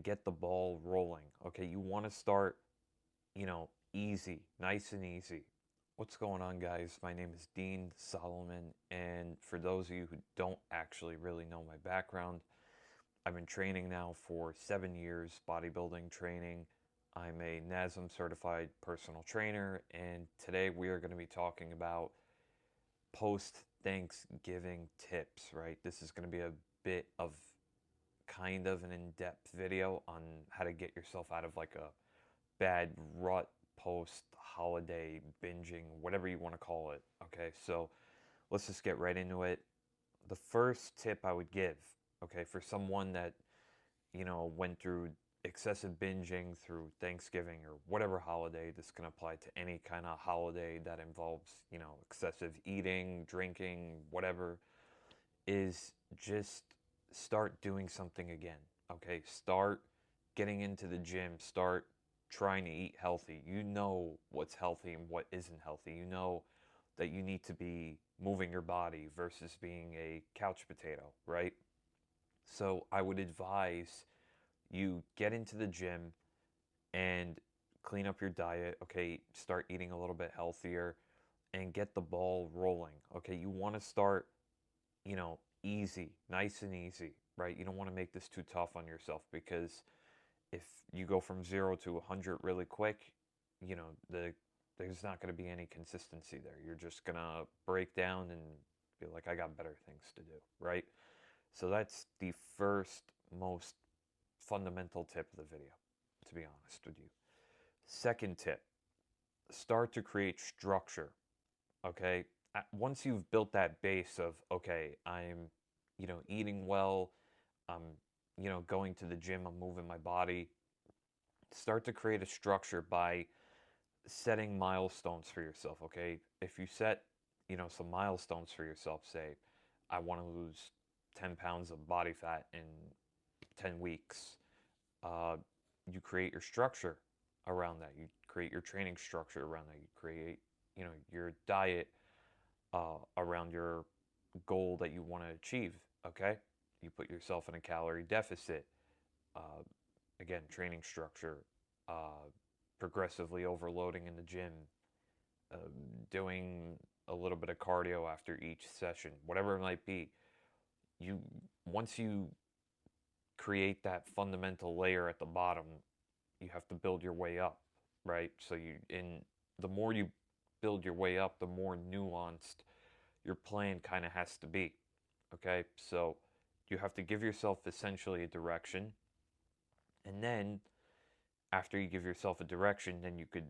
and get the ball rolling. Okay, you want to start, easy, nice and easy. What's going on, guys? My name is Dean Solomon, and for those of you who don't actually really know my background, I've been training now for 7 years, bodybuilding training. I'm a NASM certified personal trainer, and today we are going to be talking about post Thanksgiving tips, right? This is going to be a bit of kind of an in-depth video on how to get yourself out of like a bad rut post holiday binging, whatever you want to call it. Okay, so let's just get right into it. The first tip I would give, okay, for someone that, went through excessive binging through Thanksgiving or whatever holiday, this can apply to any kind of holiday that involves, excessive eating, drinking, whatever, is just start doing something again. Okay, start getting into the gym, start trying to eat healthy. You know what's healthy and what isn't healthy. You know that you need to be moving your body versus being a couch potato, right? So I would advise you get into the gym and clean up your diet. Okay, start eating a little bit healthier and get the ball rolling. Okay, you want to start, easy, nice and easy, right? You don't want to make this too tough on yourself because if you go from 0 to 100 really quick, there's not going to be any consistency there. You're just going to break down and be like, I got better things to do, right? So that's the first most fundamental tip of the video, to be honest with you. Second tip, start to create structure, okay? Once you've built that base of, okay, I'm, eating well, I'm, going to the gym, I'm moving my body, start to create a structure by setting milestones for yourself, okay? If you set, some milestones for yourself, say, I want to lose 10 pounds of body fat in 10 weeks, uh, you create your structure around that. You create your training structure around that. You create, your diet around your goal that you want to achieve, okay? You put yourself in a calorie deficit. Uh, Again, training structure, uh, progressively overloading in the gym, uh, doing a little bit of cardio after each session, whatever it might be. You Once you create that fundamental layer at the bottom, you have to build your way up, right? So the more you build your way up, the more nuanced your plan kind of has to be. Okay? So you have to give yourself essentially a direction, and then after you give yourself a direction, then you could,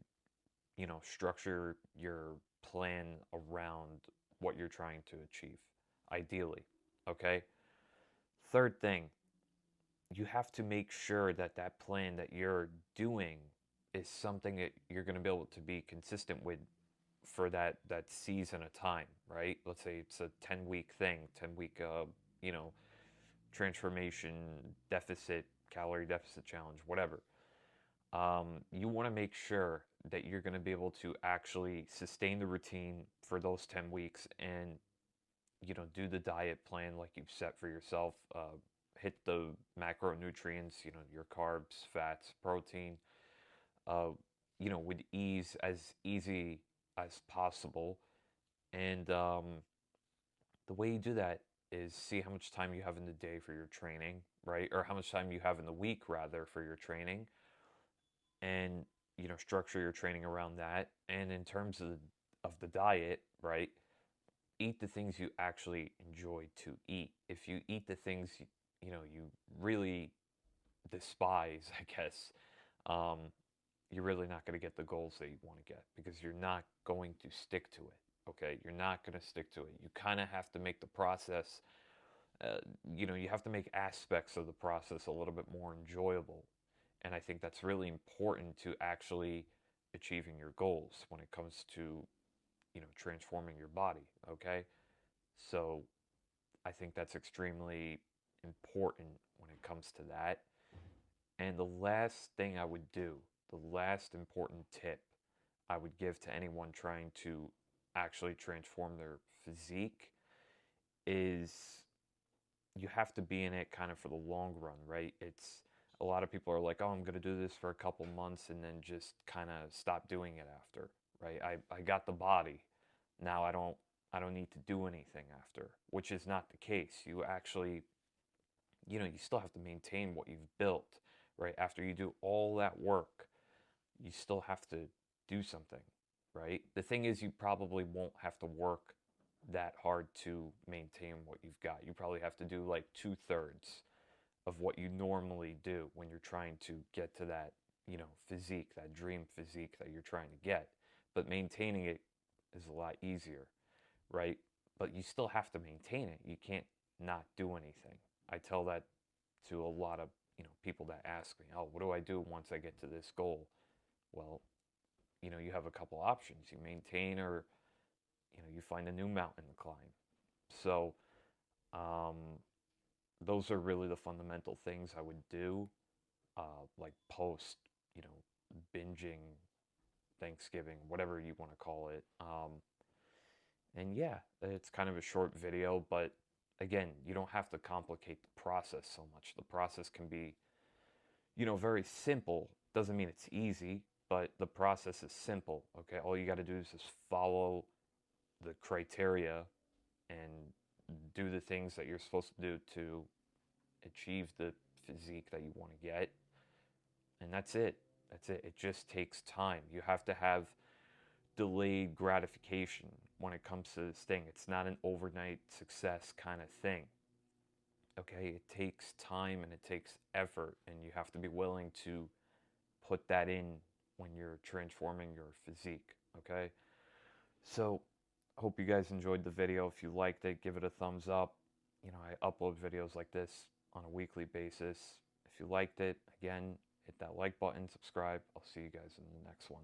structure your plan around what you're trying to achieve, ideally. Okay? Third thing, you have to make sure that that plan that you're doing is something that you're going to be able to be consistent with for that season of time, right? Let's say it's a 10-week thing, 10-week you know, transformation deficit, calorie deficit challenge, whatever. You want to make sure that you're going to be able to actually sustain the routine for those 10 weeks and, do the diet plan like you've set for yourself. Hit the macronutrients, your carbs, fats, protein, uh, with ease, as easy as possible. And the way you do that is see how much time you have in the day for your training, right? Or how much time you have in the week, rather, for your training. And, structure your training around that. And in terms of the diet, right? Eat the things you actually enjoy to eat. If you eat the things you really despise, I guess, um, you're really not going to get the goals that you want to get because you're not going to stick to it. Okay, you're not going to stick to it. You kind of have to make the process. You have to make aspects of the process a little bit more enjoyable, and I think that's really important to actually achieving your goals when it comes to transforming your body. Okay, so I think that's extremely important when it comes to that. And the last thing I would do, the last important tip I would give to anyone trying to actually transform their physique is you have to be in it kind of for the long run, right? It's A lot of people are like, oh, I'm going to do this for a couple months and then just kind of stop doing it after, right? I got the body. Now I don't need to do anything after, which is not the case. You actually, you still have to maintain what you've built, right? After you do all that work, you still have to do something, right? The thing is, you probably won't have to work that hard to maintain what you've got. You probably have to do like 2/3 of what you normally do when you're trying to get to that, physique, that dream physique that you're trying to get. But maintaining it is a lot easier, right? But you still have to maintain it. You can't not do anything. I tell that to a lot of, people that ask me, "Oh, what do I do once I get to this goal?" Well, you have a couple options. You maintain or, you find a new mountain to climb. So, um, those are really the fundamental things I would do, like post, binging Thanksgiving, whatever you want to call it. And yeah, it's kind of a short video, but again, you don't have to complicate the process so much. The process can be, very simple. Doesn't mean it's easy, but the process is simple. Okay, all you got to do is just follow the criteria and do the things that you're supposed to do to achieve the physique that you want to get. And that's it. That's it. It just takes time. You have to have delayed gratification when it comes to this thing. It's not an overnight success kind of thing. Okay, it takes time and it takes effort, and you have to be willing to put that in when you're transforming your physique. Okay, so hope you guys enjoyed the video. If you liked it, give it a thumbs up. I upload videos like this on a weekly basis. If you liked it, again, hit that like button, subscribe. I'll see you guys in the next one.